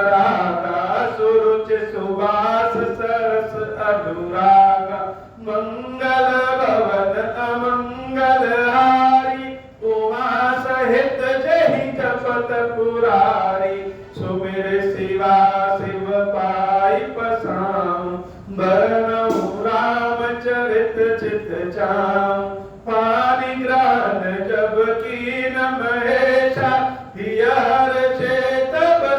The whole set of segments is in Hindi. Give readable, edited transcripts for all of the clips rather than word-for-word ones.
परागा सुरुचि सुवास सरस अनुरागा मंगल भवन अमंगल हारी उमा सहित जहि जपत पुरारी सुमिर शिवा शिव पाई पसाऊं बरनऊं रामचरित चित चाऊं पानिग्रहण जब कीन महेशा हर चेत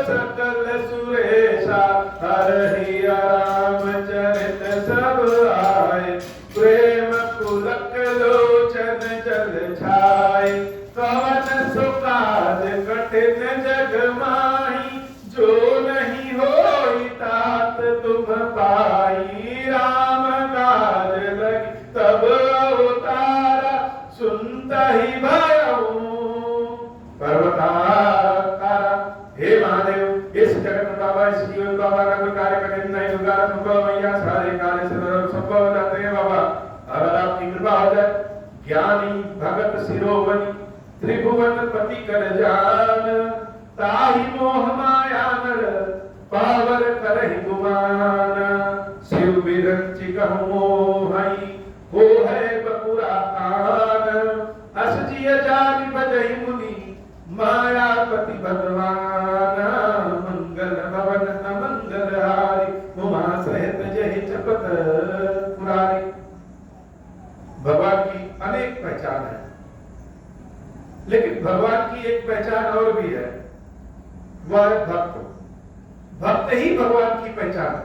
सकल सुरेशा हरहि रामचरित सब आए प्रेम पुलक लोचन जल छाए कवन सुकाज कठिन जग माही जो नहीं होई तात तुम पाई राम काज लगी तब अवतारा सुनता ही भयऊ पर्वताकारा। हे महादेव इस जगत में बाबा इस जीवन बाबा का कोई कार्य कठिन नहीं होगा संभव मैया सारे कार्य से संभव हो जाते हैं बाबा अगर आपकी कृपा हो जाए ज्ञानी भगत शिरोमणि त्रिभुवन पति कर जान ताहि मोह माया नर पावर करहि गुमान शिव बिरंचि कहु मोहि हो है बपुरा आन अस जिय जानि बजहि मुनि मायापति भगवान मंगल भवन अमंगल हारी उमा सहित जहि जपत पुरारी। भगवान की अनेक पहचान है लेकिन भगवान की एक पहचान और भी है वह है भक्त। भक्त ही भगवान की पहचान है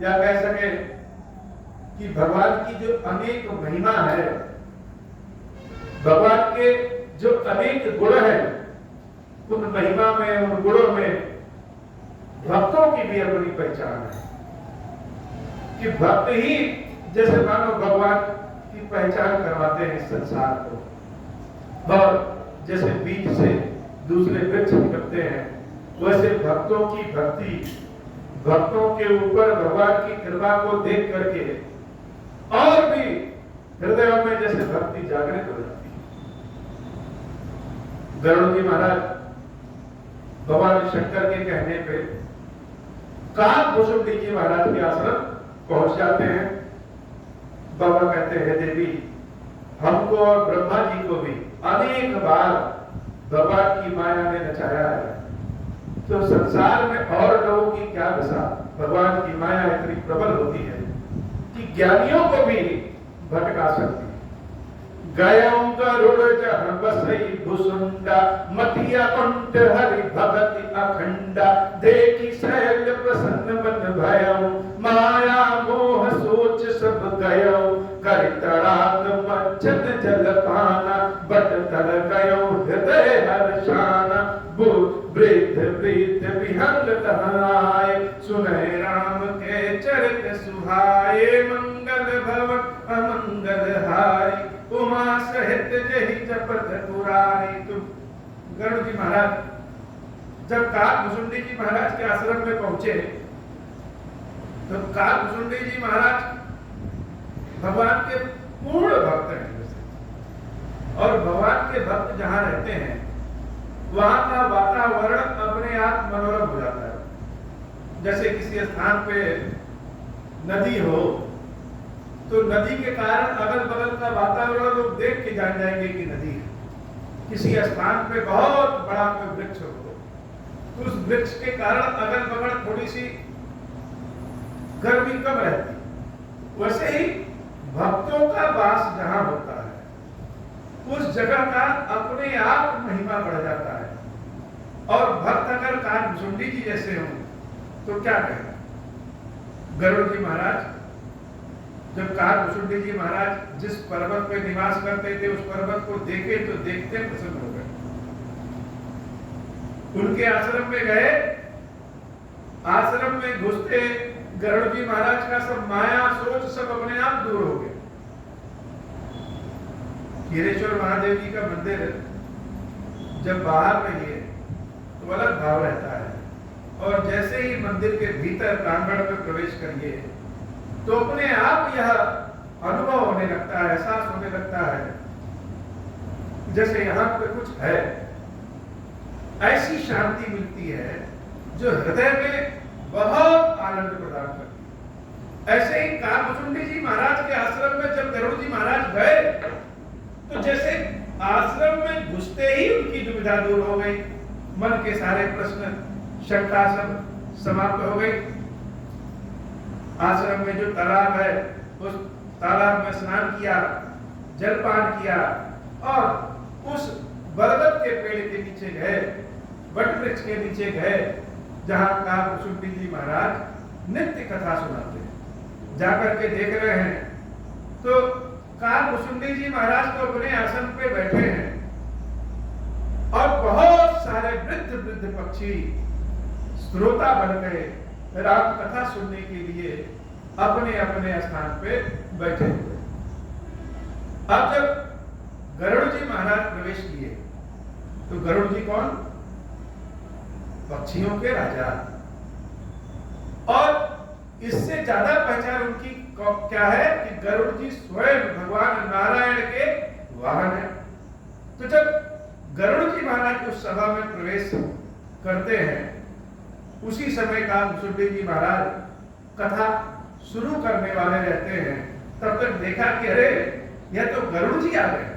या कह सके कि भगवान की जो अनेक महिमा है भगवान के जो अनेक गुण हैं उन महिमा में उन गुणों में भक्तों की भी अपनी पहचान है कि भक्त ही जैसे मानो भगवान की पहचान करवाते हैं इस संसार को और जैसे बीज से दूसरे वृक्ष निकलते हैं वैसे भक्तों की भक्ति भक्तों के ऊपर भगवान की कृपा को देख करके और भी हृदयों में जैसे भक्ति जागृत हो जाती है। गरुड़ जी महाराज भगवान शंकर के कहने पे काकभूषुंडी जी महाराज के आश्रम पहुंच जाते हैं। बाबा कहते हैं देवी हमको और ब्रह्मा जी को भी अनेक बार भगवान की माया ने नचाया है तो संसार में और लोगों की क्या दशा। भगवान की माया इतनी प्रबल होती है कि ज्ञानियों को भी भटका सकती है। गयं गरुड़ जहाँ बसई भुसुंडा मतिया कुंठ हरि भगति अखंडा देखी शैल प्रसन्न मन भयऊ माया मोह सोच सब गयऊ कर तड़ाक मच्छन जल पाना बट तर गयऊ हृदय हर्षाना वृद्ध वृद्ध विहंग तहाय सुनय राम के चरित सुहाए मंगल भवन अमंगल हारी उमा सहित जहि जपत पुरारी। तुम गरुड़ जी महाराज जब काकभूषुंडी जी महाराज के आश्रम में पहुंचे तो काकभूषुंडी जी महाराज भगवान के पूर्ण भक्त हैं और भगवान के भक्त जहां रहते हैं वहां का वातावरण अपने आप मनोरम हो जाता है। जैसे किसी स्थान पे नदी हो तो नदी के कारण अगल बगल का वातावरण लोग देख के जान जाएंगे कि नदी है। किसी स्थान पे बहुत बड़ा कोई वृक्ष हो तो उस वृक्ष के कारण अगल बगल थोड़ी सी गर्मी कम रहती। वैसे ही भक्तों का वास जहां होता है उस जगह का अपने आप महिमा बढ़ जाता है। और भक्त अगर काकभूषुंडी जी जैसे हों तो क्या कहें। गरुड़ जी महाराज जब काकभूषुंडी जी महाराज जिस पर्वत पे निवास करते थे उस पर्वत को देखे तो देखते प्रसन्न हो गए। उनके आश्रम में गए आश्रम में घुसते गरुड़ जी महाराज का सब माया सोच सब अपने आप दूर हो गए। हीरेश्वर महादेव जी का मंदिर जब बाहर रहिए तो अलग भाव रहता है और जैसे ही मंदिर के भीतर प्रांगण में प्रवेश करिए तो अपने आप यह अनुभव होने लगता है एहसास होने लगता है जैसे यहाँ पे कुछ है। ऐसी शांति मिलती है जो हृदय में बहुत आनंद प्रदान करती है। ऐसे ही काकभुसुंडी जी महाराज के आश्रम में जब गरुड़ जी महाराज गए तो जैसे आश्रम में घुसते ही उनकी दुविधा दूर हो गई, मन के सारे प्रश्न शंका सब समाप्त हो गई। आश्रम में जो तालाब है उस तालाब में स्नान किया, जलपान किया और उस बरगद के पेड़ के नीचे गए, वट वृक्ष के नीचे गए जहां काकभुसुंडी जी महाराज नित्य कथा सुनाते हैं। जाकर के देख रहे हैं तो काकभुसुंडी जी महाराज तो अपने आसन पे बैठे हैं और बहुत सारे वृद्ध वृद्ध पक्षी श्रोता बन गए, राम कथा सुनने के लिए अपने अपने स्थान पे बैठे हुए। अब जब गरुड़ जी महाराज प्रवेश किए तो गरुड़ जी कौन? पक्षियों के राजा। और इससे ज्यादा पहचान उनकी क्या है कि गरुड़ जी स्वयं भगवान नारायण के वाहन है। तो जब गरुड़ जी महाराज उस सभा में प्रवेश करते हैं उसी समय काकभुसुंडी जी महाराज कथा शुरू करने वाले रहते हैं, तब तक देखा कि अरे यह तो गरुड़ जी आ गए।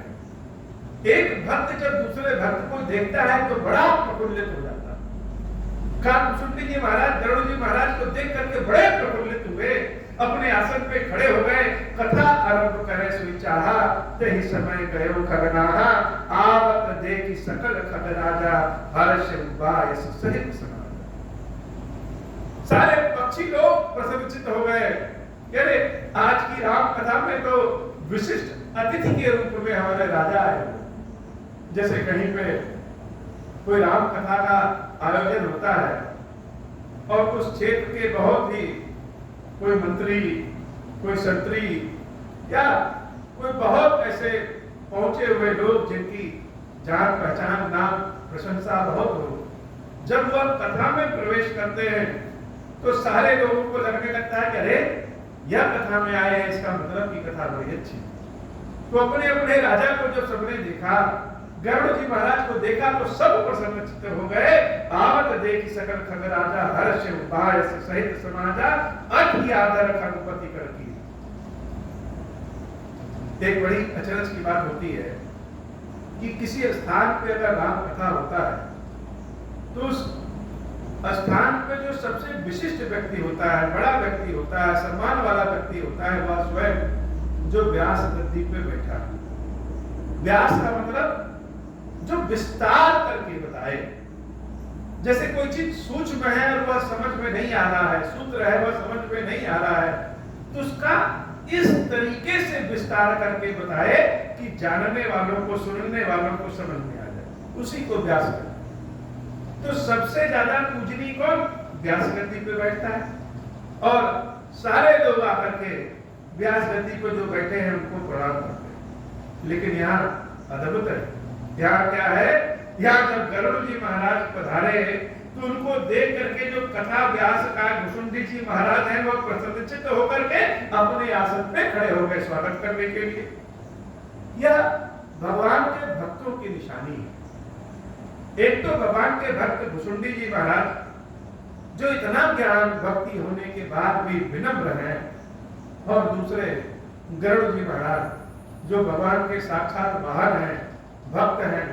एक भक्त जब दूसरे भक्त को देखता है तो बड़ा प्रफुल्लित हो जाता है। काकभुसुंडी जी महाराज गरुड़ जी महाराज को देख करके बड़े प्रफुल्लित हुए, अपने आसन पे खड़े हो गए। कथा आरंभ करे सुई चाहा, तेहि समय गयो खगनाहा, आवत देखि सकल खग राजा, हर्ष उबायस सहित समाजा। सारे पक्षी लोग प्रसन्नचित्त हो गए, अरे आज की राम कथा में तो विशिष्ट अतिथि के रूप में हमारे राजा आए। जैसे कहीं पे कोई राम कथा का आयोजन होता है और उस क्षेत्र के बहुत ही कोई मंत्री, कोई संतरी या कोई बहुत ऐसे पहुंचे हुए लोग जिनकी जान पहचान नाम प्रशंसा बहुत हो, जब वह कथा में प्रवेश करते हैं तो सारे लोगों को लगने लगता है कि अरे यह कथा में आए हैं, इसका मतलब की कथा बड़ी अच्छी। तो अपने अपने राजा को जब सबने देखा, गरुड़ जी महाराज को देखा तो सब प्रसन्नचित्त हो गए। आवत देखि सकल खग राजा, हर्ष उबायस सहित समाजा, अति आदर खगपति कर की। एक बड़ी अचरज की बात होती है कि किसी स्थान पे अगर राम कथा होता है तो उस स्थान पे जो सबसे विशिष्ट व्यक्ति होता है, बड़ा व्यक्ति होता है, सम्मान वाला व्यक्ति होता है, वह स्वयं जो व्यास गद्दी पे बैठा है। व्यास का मतलब जो विस्तार करके बताए। जैसे कोई चीज सूक्ष्म है और वह समझ में नहीं आ रहा है, सूत्र है वह समझ में नहीं आ रहा है, तो उसका इस तरीके से विस्तार करके बताए कि जानने वालों को, सुनने वालों को समझ में आ जाए, उसी को व्यास कहते हैं। तो सबसे ज्यादा पूजनीय कौन? व्यास गद्दी पे बैठता है और सारे लोग आकर के व्यास गद्दी पे जो बैठे हैं उनको प्रणाम करते हैं। लेकिन यहाँ अद्भुत है, यहाँ क्या है, यहाँ जब गरुड़ जी महाराज पधारे तो उनको देख करके जो कथा व्यास काकभुसुंडी जी महाराज हैं वो प्रसन्नचित्त होकर के अपने आसन पे खड़े हो गए स्वागत करने के लिए। यह भगवान के भक्तों की निशानी है। एक तो भगवान के भक्त भुसुंडी जी महाराज जो इतना ज्ञान भक्ति होने के बाद भी विनम्र हैं, और दूसरे गरुड़ जी महाराज जो भगवान के साक्षात वाहन हैं, भक्त हैं।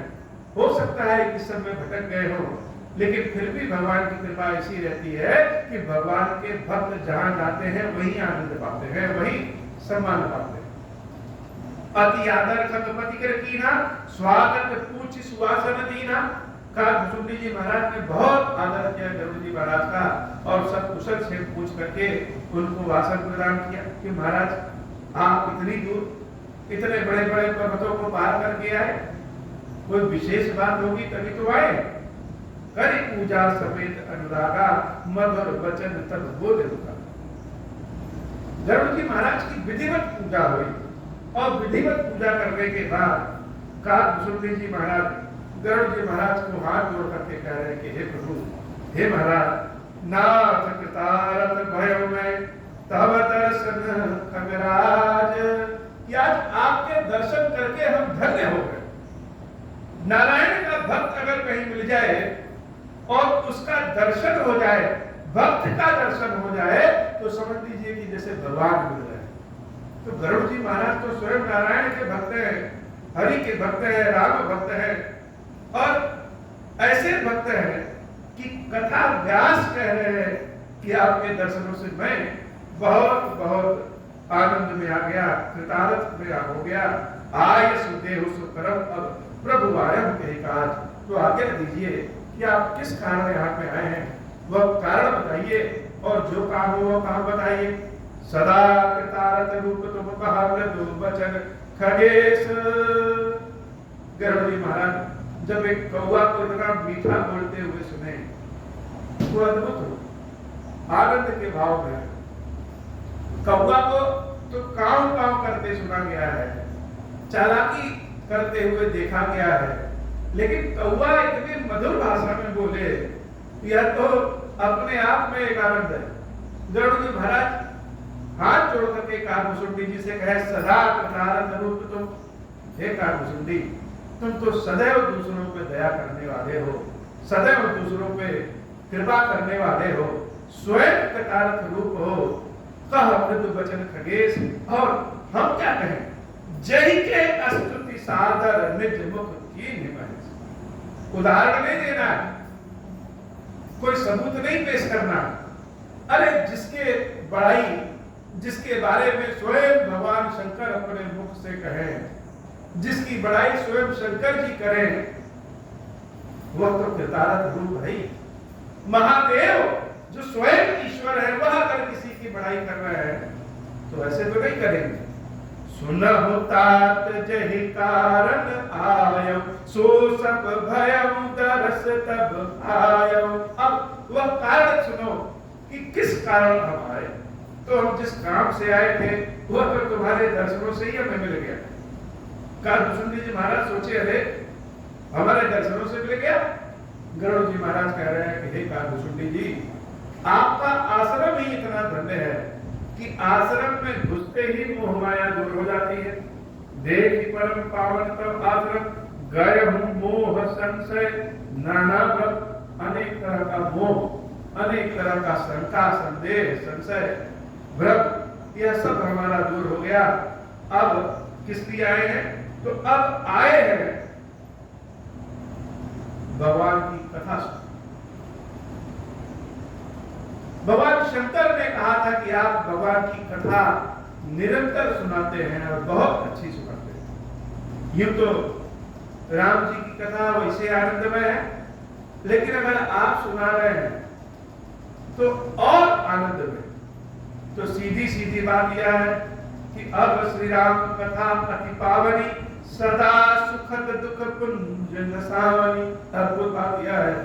हो सकता है कि इस समय भटक गए हो, लेकिन फिर भी भगवान की कृपा ऐसी रहती है कि भगवान के भक्त जहां जाते हैं वहीं आनंद पाते हैं, वहीं सम्मान पाते हैं। अति आदर खगपति कर कीना, स्वागत पूछ सुवासन दीना। काकभुसुंडी जी महाराज ने बहुत आदर किया गरुड़ जी महाराज का और सब कुशल से पूछ करके उनको आसन प्रदान किया कि महाराज आप इतनी दूर इतने बड़े बड़े पर्वतों को पार करके आए, कोई विशेष बात होगी तभी तो आए। करी पूजा समेत अनुरागा, मधुर वचन तब बोले रुका। गरुड़ जी महाराज की विधिवत पूजा हुई और विधिवत पूजा करने के बाद काकभुसुंडी जी महाराज गरुड़ जी महाराज को हाथ जोड़ करके कह रहे हैं कि हे प्रभु, हे महाराज, नाथ कृतारथ भयो में तब दर्शन खगराज। आज आपके दर्शन करके हम धन्य हो गए। नारायण का भक्त अगर कहीं मिल जाए और उसका उसका दर्शन हो जाए, भक्त का दर्शन हो जाए, तो समझ लीजिए कि जैसे भगवान मिल रहे हैं। तो गरुड़ जी महाराज तो स्वयं नारायण के भक्त हैं, हरि के भक्त हैं, राम भक्त हैं, और ऐसे भक्त हैं कि कथा व्यास कह रहे हैं कि आपके दर्शनों से मैं बहुत बहुत आनंद में आ गया, कृतार्थ में हो गया। आय सुदेह सुकरम, अब प्रभु आयम के काज। तो आज्ञा दीजिए कि आप किस कारण यहाँ पे आए हैं, वह कारण बताइए, और जो काम हो वह काम बताइए। सदा कृतार्थ रूप तुम कहा मृदु वचन खगेश। गरुड़ जी महाराज जब एक कौवा को इतना मीठा बोलते हुए सुने, वो अद्भुत हो, आनंद के भाव में। कौवा को तो काव काव करते सुना गया है, चालाकी करते हुए देखा गया है, लेकिन कौवा इतनी मधुर भाषा में बोले, यह तो अपने आप में एक आनंद है। गरुड़ जी महाराज हाथ जोड़ करके कागभूषुंडी जी से कहे, सदा कृतार्थ रूप तुम, हे कागभूषुंडी, तुम तो सदैव दूसरों पे दया करने वाले हो, सदैव दूसरों पे कृपा करने वाले हो, स्वयं कृतार्थ रूप हो। कह मृदु वचन खगेश, और हम क्या कहें, जय के स्तुति सादर निज मुख की निमह। उदाहरण नहीं देना, कोई सबूत नहीं पेश करना। अरे जिसके बड़ाई, जिसके बारे में स्वयं भगवान शंकर अपने मुख से कहें, जिसकी बड़ाई स्वयं शंकर जी करें, वह तो कृतार्थ रूप है। महादेव जो स्वयं ईश्वर है, वह अगर किसी की बड़ाई कर रहे हैं तो ऐसे तो नहीं करेंगे। सुनहु तात जहि कारण आयम, सो सब भयम दरस तब आयम। अब वह कारण सुनो कि किस कारण हम आए। तो हम जिस काम से आए थे वह तो तुम्हारे दर्शनों से ही हमें मिल गया। कागभूषुंडी जी महाराज सोचे, अरे हमारे दर्शनों से मिल गया। गरुड़ जी महाराज कह रहे हैं कि हे कागभूषुंडी जी, आपका आश्रम ही इतना धन्य है कि आश्रम में घुसते ही मोह माया दूर हो जाती है। देख परम पावन तब आश्रम, गए हूं मोह संशय नाना भ्रम। अनेक तरह का मोह, अनेक तरह का शंका, संदेह, संशय, भ्रम, यह सब हमारा दूर हो गया। अब किस लिए आए हैं? तो अब आए हैं भगवान की कथा सुन। भगवान शंकर ने कहा था कि आप भगवान की कथा निरंतर सुनाते हैं और बहुत अच्छी सुनाते हैं। यूं तो राम जी की कथा वैसे आनंदमय है, लेकिन अगर आप सुना रहे हैं तो और आनंदमय। तो सीधी सीधी बात यह है कि अब श्री राम कथा अति पावनी, सदा सुखद दुख कुंज नसावनी। अद्भुत बात यह है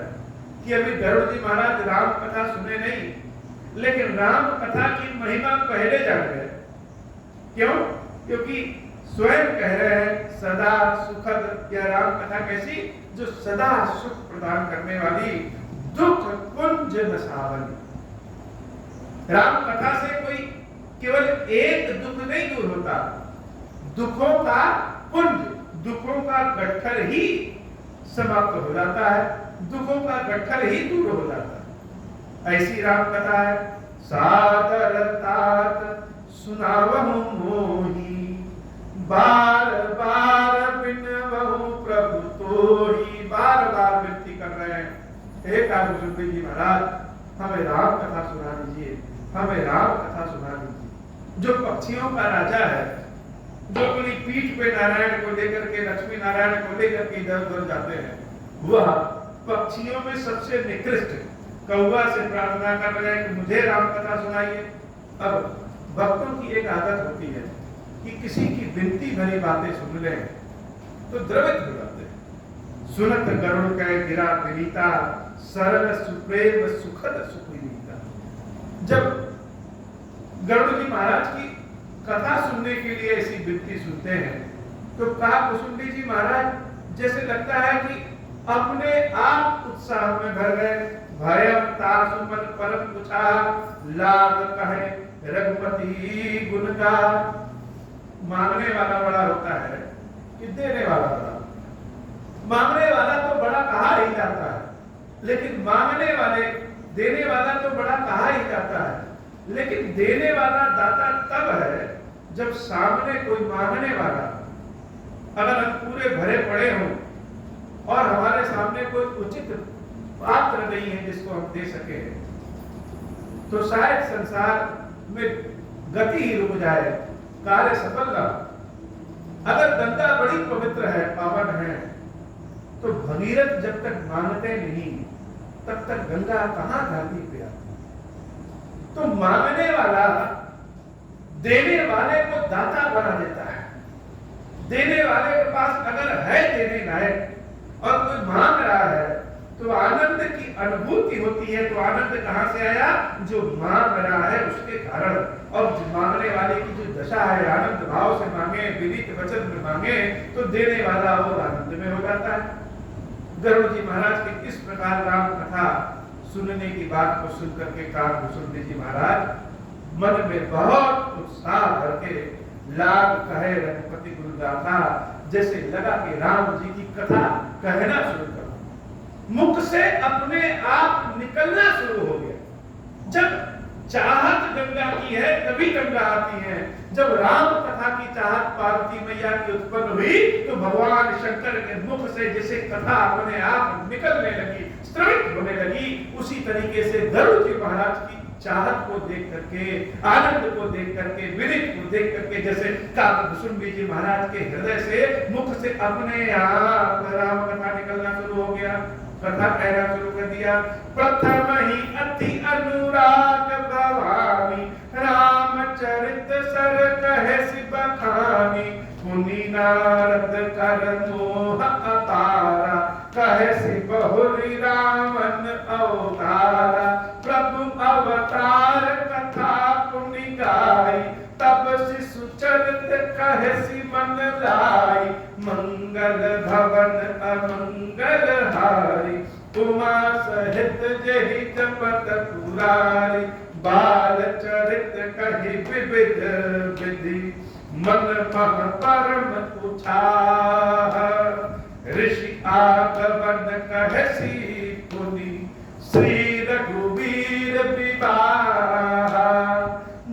कि अभी गरुड़ जी महाराज राम कथा सुने नहीं, लेकिन राम कथा की महिमा पहले जान गए। क्यों? क्योंकि स्वयं कह रहे हैं सदा सुखद। यह राम कथा कैसी? जो सदा सुख प्रदान करने वाली, दुख कुंज नसावनी। राम कथा से कोई केवल एक दुख नहीं दूर होता, दुखों का कुंज, दुखों का गट्ठर ही समाप्त हो जाता है, दुखों का गट्ठर ही दूर हो जाता है। ऐसी राम कथा है। सादर तात सुनावहु मोही, बार बार बिनवहु प्रभु तोही। बार बार विनती कर रहे हैं, हे कागभूषुंडी जी महाराज, हमें राम कथा सुना दीजिए, हमें राम कथा सुना दीजिए। जो पक्षियों का राजा है, जो अपनी पीठ पे नारायण को लेकर के, लक्ष्मी नारायण को लेकर के इधर उधर जाते हैं, वह पक्षियों में सबसे निकृष्ट कौवा से प्रार्थना कर रहे हैं कि मुझे राम कथा सुनाइए। अब भक्तों की एक आदत होती है कि किसी की विनती भरी बातें सुन लें तो द्रवित हो जाते हैं। सुनत गरुड़ कह गिरा विनीता, सरल सुप्रेम सुखद सुखविनीता। जब गरुड़ जी महाराज की कथा सुनने के लिए ऐसी विनती सुनते हैं तो कागभूषुंडी जी महाराज जैसे लगता है कि अपने आप उत्साह में भर गए। भयम तासु मन परम पूछा, लाग कहे रघुपति गुण का। मांगने वाला बड़ा होता है कि देने वाला बड़ा। मांगने वाला तो बड़ा कहा ही जाता है, लेकिन मांगने वाले, देने वाला तो बड़ा कहा ही जाता है, लेकिन देने वाला दाता तब है जब सामने कोई मांगने वाला, अगर हम पूरे भरे पड़े हों और हमारे सामने कोई उचित पात्र नहीं है जिसको हम दे सके, तो शायद संसार में गति ही रुक जाए, कार्य सफल ना। अगर गंगा बड़ी पवित्र है, पावन है, तो भगीरथ जब तक मांगते नहीं तब तक गंगा कहां धरती पे आती। तो मांगने वाला देने वाले को दाता बना देता है। देने वाले के पास अगर है देने लायक और कोई मांग रहा है तो आनंद की अनुभूति होती है। तो आनंद कहां से आया? जो मांग रहा है उसके कारण। और मांगने वाले की जो दशा है, आनंद भाव से मांगे, विनीत वचन में मांगे, तो देने वाला और आनंद में हो जाता है। गरुड़ जी महाराज की इस प्रकार राम कथा सुनने की बात को सुनकर के काकभूषण जी महाराज मन में बहुत उत्साह भर के लाग कहे रघुपति गुरु गाथा, जैसे लगा कि राम जी की कथा कहना शुरू कर, मुख से अपने आप निकलना शुरू हो गया। जब चाहत गंगा की है तभी गंगा आती है। जब राम कथा की चाहत पार्वती मैया की उत्पन्न हुई तो भगवान शंकर के मुख से जैसे कथा अपने आप निकलने लगी, स्रवित होने लगी, उसी तरीके से गरुड़ जी महाराज की चाहत को देख करके, आनंद को देख करके, विरित को देख करके, जैसे काकभूषण जी महाराज के हृदय से, मुख से अपने आप राम कथा निकलना शुरू हो गया। कथा कहना शुरू कर दिया। प्रथम ही अति अनुराग भवानी, रामचरित सर कहे सिब खानी, मुनि नारद कर मोह अपारा, कहे सि बहुरी रामन अवतारा, प्रभु अवतार कथा पुनि गाई, तब शिशु चरित कहे सि मन लाई, मंगल भवन अमंगल हारी, उमा सहित जेहि जपत पुरारी, बाल चरित कहि विविध विधि, मन मह परम उछाह, ऋषि आगमन कहे सि पुनि, श्री रघुवीर विवाह,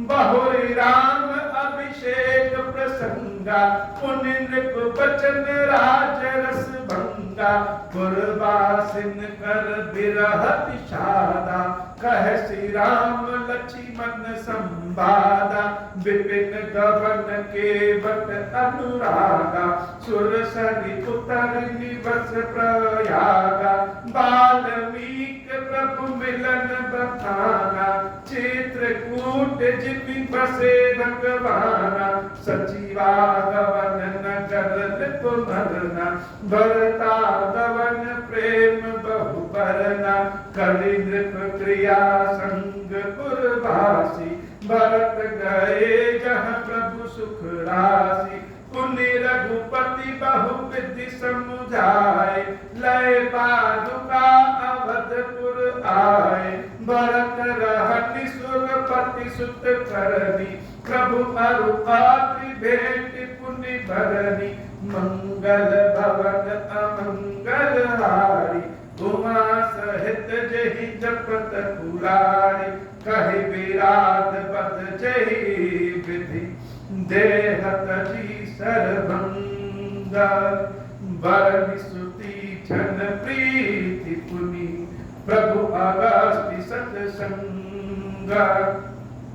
बहुरी राम अभिषेक प्रसंगा, पुनि नृप बचन राज रस भंगा, पुरवासिन कर बिरह विषादा, कह श्री राम लक्ष्मण संवादा, विपिन गवन के बट अनुरागा, सुरसरि उतर निवस प्रयागा, बाल्मीक प्रभु मिलन बखाना, चित्रकूट जिमि बसे भगवाना, सचिवा गवन नगर नृप भरना, भरता गवन प्रेम बहु भरना, कलि नृप क्रिया संग पुरवासी, भरत गए जहाँ प्रभु सुख राशि, पुनि रघुपति बहु विधि समुझाए, लय पादुका अवधपुर आए, भरत रहति सुरपति सुत करनी, प्रभु अरु पात्रि भेंट पुनि भरनी, मंगल भवन अमंगल हारी, उमा सहित जेहि जपत पुरारी, कहि विराट बद जेहि विधि, देहत जी सरभंगा, बरनि सुति छन प्रीति पुनि, प्रभु अगस्ति सतसंगा,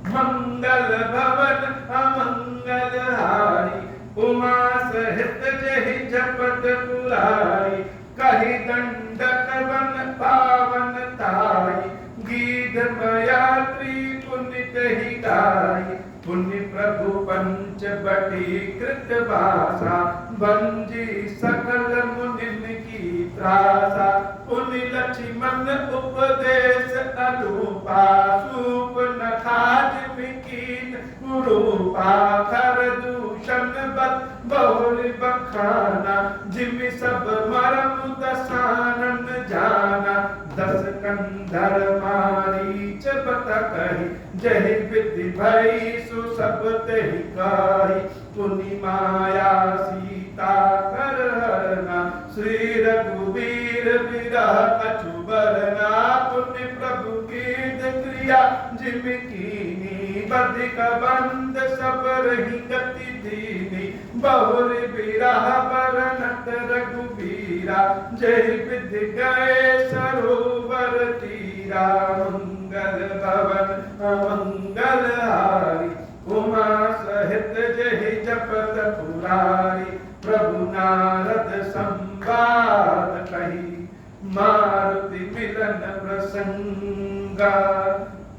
मंगल भवन अमंगल हारी, उमा सहित जेहि जपत पुरारी, कहि दंडक वन पावन ताई, गीध मयात्री पुनि तहि गाई, पुनि प्रभु पंच बटी कृत भाषा, बंजी सकल मुनिन की त्रासा, पुनि लक्ष्मण उपदेश अनुपा, सूप नखाज मिकीन कुरूपा, खर दूषण बत बहुरि बखाना, जिमि सब मरम दसानन जाना, दस कंधर मारीच बत कही, जहि विधि भई सो सब तहि काही। पुनि माया सीता कर हरना, श्री रघुवीर विरह कछु बरना। पुण्य प्रभु कीर्त क्रिया जिम कीनी, बधिक बंद सब रही गति दीनी। बहुर विरह बरनत रघुबीरा, जय विधि गए सरोवर तीरा। मंगल भवन अमंगल हारी, उमा सहित जय जपत पुरारी। प्रभु नारद संवाद कही, मारुति मिलन प्रसंगा।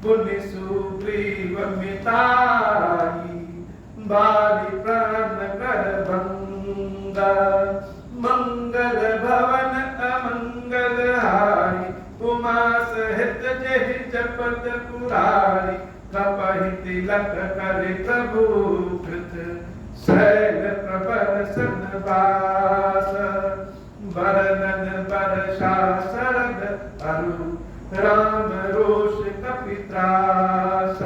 पुनि सुग्रीव मिताई, बाली प्राण कर भंगा। मंगल भवन अमंगल हारी, उमा सहित जय जपत पुरारी। कपहि तिलक करे प्रभु कृत, शैल प्रबर सन वास। वर्णन वर्षा शरद अरु, राम रोष कपित्रास।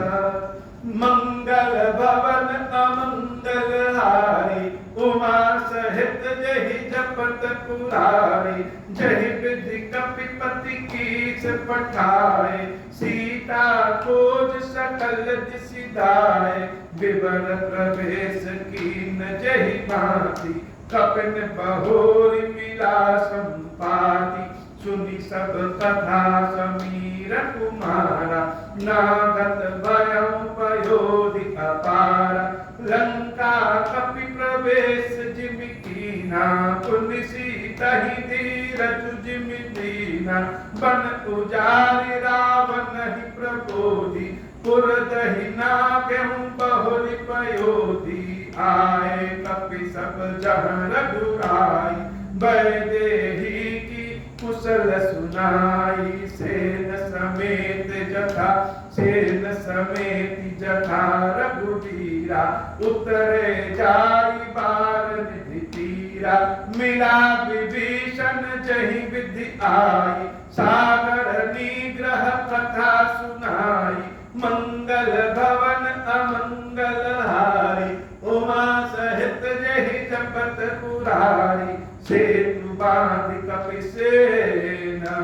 मंगल भवन अमंगल हारी, उमा सहित जहि जपत पुरारी। जहि विधि कपिपति कीच पठाए, सीता खोज सकल दिसि दाए। विवर प्रवेश कीन जहि भांति, कपिन बहोरि मिला संपाति। सुनि सब कथा समीर कुमारा, नागत भयउ पयोधि अपारा। लंका कपि प्रवेश जिम कीना, पुनि सीतहि धीरज जिम दीना। बन उजारि रावण ही प्रबोधि, पुर दहि नागहु बहुरि पयोधि। आए कपि सब जहाँ रघुराई, वैदेही की कुशल सुनाई। सेन समेत जथा, सेन समेत जथा रघुवीरा। उतरे जाई बार निधि तीरा, मिला विभीषण जहि विधि आई। सागर निग्रह कथा सुनाई, मंगल भवन अमंगल हारी। उमा सहित जहि जपत पुरारी। सेतु बांधि कपिसेना,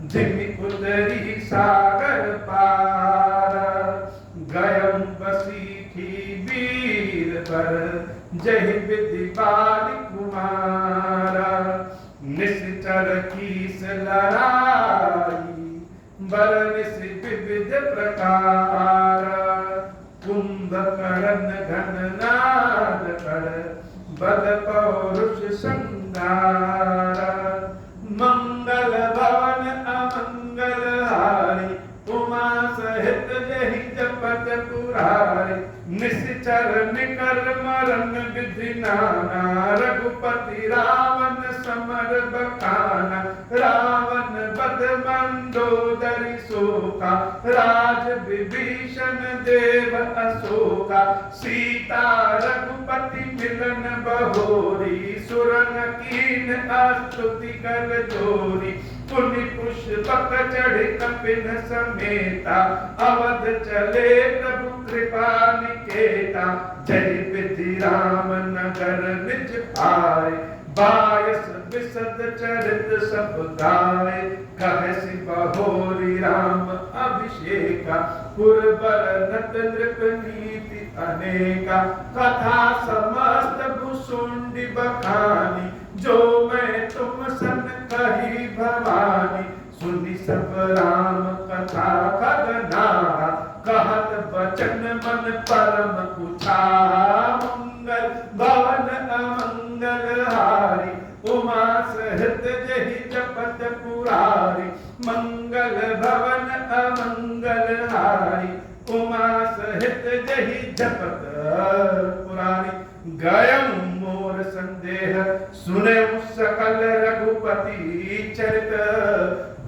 जिमि उतरी सागर पार। गयम बसीठी वीर बर, जहि विधि बाली कुमारा। निश्चर कीस लड़ाई, बर निश विविध प्रकार। कुंभकर्ण घननाद कर, बल पौरुष संगार। मंगल भवन अमंगल हारी, उमा सहित जहि जपत पुरारी। निश्चर निकर मरण विधि नाना, रघुपति रावण समर बखाना। रावण बध मंदोदरी शोका, राज विभीषण देव अशोका। सीता रघुपति मिलन बहोरी, सुरन कीन स्तुति कर जोरी। पुनि पुष्पक चढ़ कपिन समेता, अवध चले प्रभु कृपा निकेता। जय विधि राम नगर निज आए, बायस विशद चरित सब गाए। कहसि बहोरी राम अभिषेका, पुरबर नत नृप नीति अनेका। कथा समस्त भुसुंडी बखानी, जो मैं तुम सन कही भवानी। सुनि सब राम कथा खगनाहा, कहत बचन मन परम कुछाहा। मंगल भवन अमंगल हारी, उमा सहित जहि जपत पुरारी। मंगल भवन अमंगल हारी, उमा सहित जहि जपत पुरारी। गयम मोर संदेह, सुने सकल रघुपति चरित।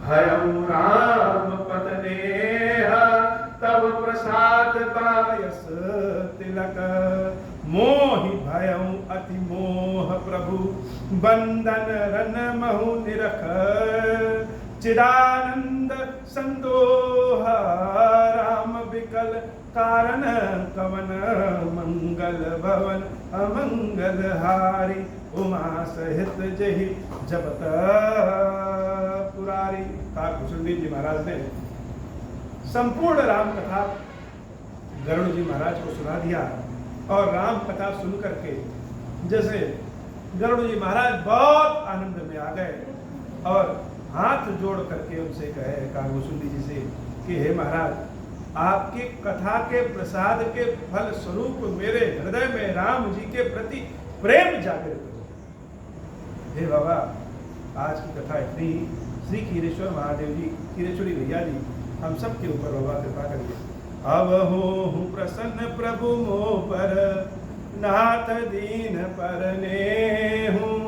भयउ राम पद नेहा, तब प्रसाद बायस तिलक। मोहि भयउ अति मोह प्रभु, बंदन रन महु निरख। चिदानंद संदोह राम बिकल कारण कवन मंगल भवन अमंगल हारी उमा सहित जहि जपत पुरारी। कुशुंडी जी महाराज ने संपूर्ण राम कथा गरुड़ जी महाराज को सुना दिया और राम कथा सुन करके जैसे गरुड़ जी महाराज बहुत आनंद में आ गए और हाथ जोड़ करके उनसे कहे काकुशुंडी जी से कि हे महाराज, आपकी कथा के प्रसाद के फल स्वरूप मेरे हृदय में राम जी के प्रति प्रेम जागृत हो। हे बाबा, आज की कथा इतनी ही। श्री खीरेश्वर महादेव जी, खीरेश्वरी भैया जी, हम सब के ऊपर बाबा कृपा करिए। अब हो प्रसन्न प्रभु मोह पर, नाथ दीन पर नेहूं,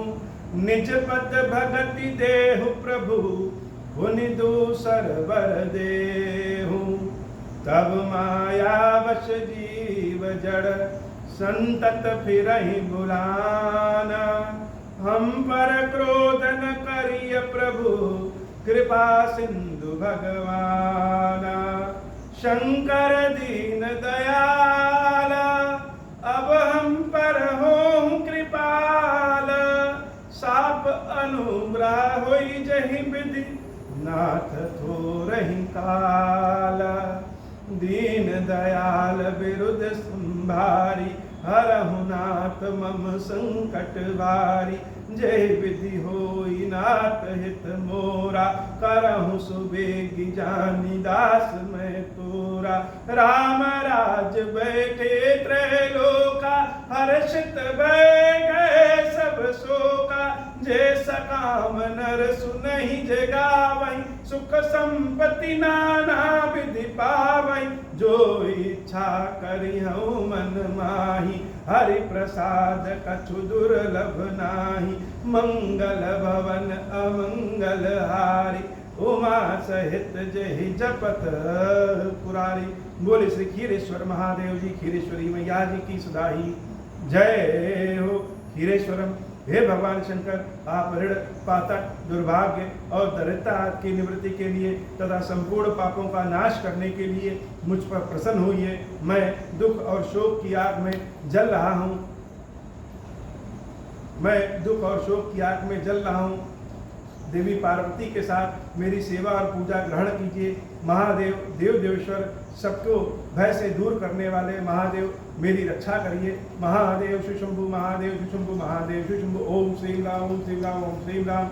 निज पद भगति देहु प्रभु, पुनि दूसर वर देहूं। तब माया वश जीव जड़, संतत फिरहि बुलाना, हम पर क्रोध न करिय प्रभु, कृपा सिंधु भगवाना। शंकर दीन दयाल, अब हम पर हो कृपाल, साप अनुग्रह होई जहि विधि, नाथ थोरहि काल। दीन दयाल विरुद्ध संभारी, हरहु नाथ मम संकट वारी। जय विधि होई नाथ हित मोरा, करहु सुबेगी जानी दास मैं तोरा। राम राज बैठे त्रैलोका, हर्षित भय गए सब शोका। जे सकाम नर सुनहि जे गावै, सुख संपत्ति नाना विधि पावै। जो इच्छा करिहु मन माही, हरि प्रसाद कछु दुर्लभ नाही। मंगल भवन अमंगल हारी, उमा सहित जहि जपत पुरारी। बोले श्री खीरेश्वर महादेव जी, खीरेश्वरी मैया जी की सदा ही जय हो। खीरेश्वरम, हे भगवान शंकर, आप ऋण पातक दुर्भाग्य और दरिद्रता की निवृत्ति के लिए तथा संपूर्ण पापों का नाश करने के लिए मुझ पर प्रसन्न होइए। मैं दुख और शोक की आग में जल रहा हूँ, मैं दुख और शोक की आग में जल रहा हूँ। देवी पार्वती के साथ मेरी सेवा और पूजा ग्रहण कीजिए। महादेव, देव देवेश्वर, सबको भय से दूर करने वाले महादेव, मेरी रक्षा करिए। महादेव शिव शंभु, महादेव शिव शंभु, महादेव शिव शंभु। ओम श्री राम, ओम श्री राम, ओम श्री राम।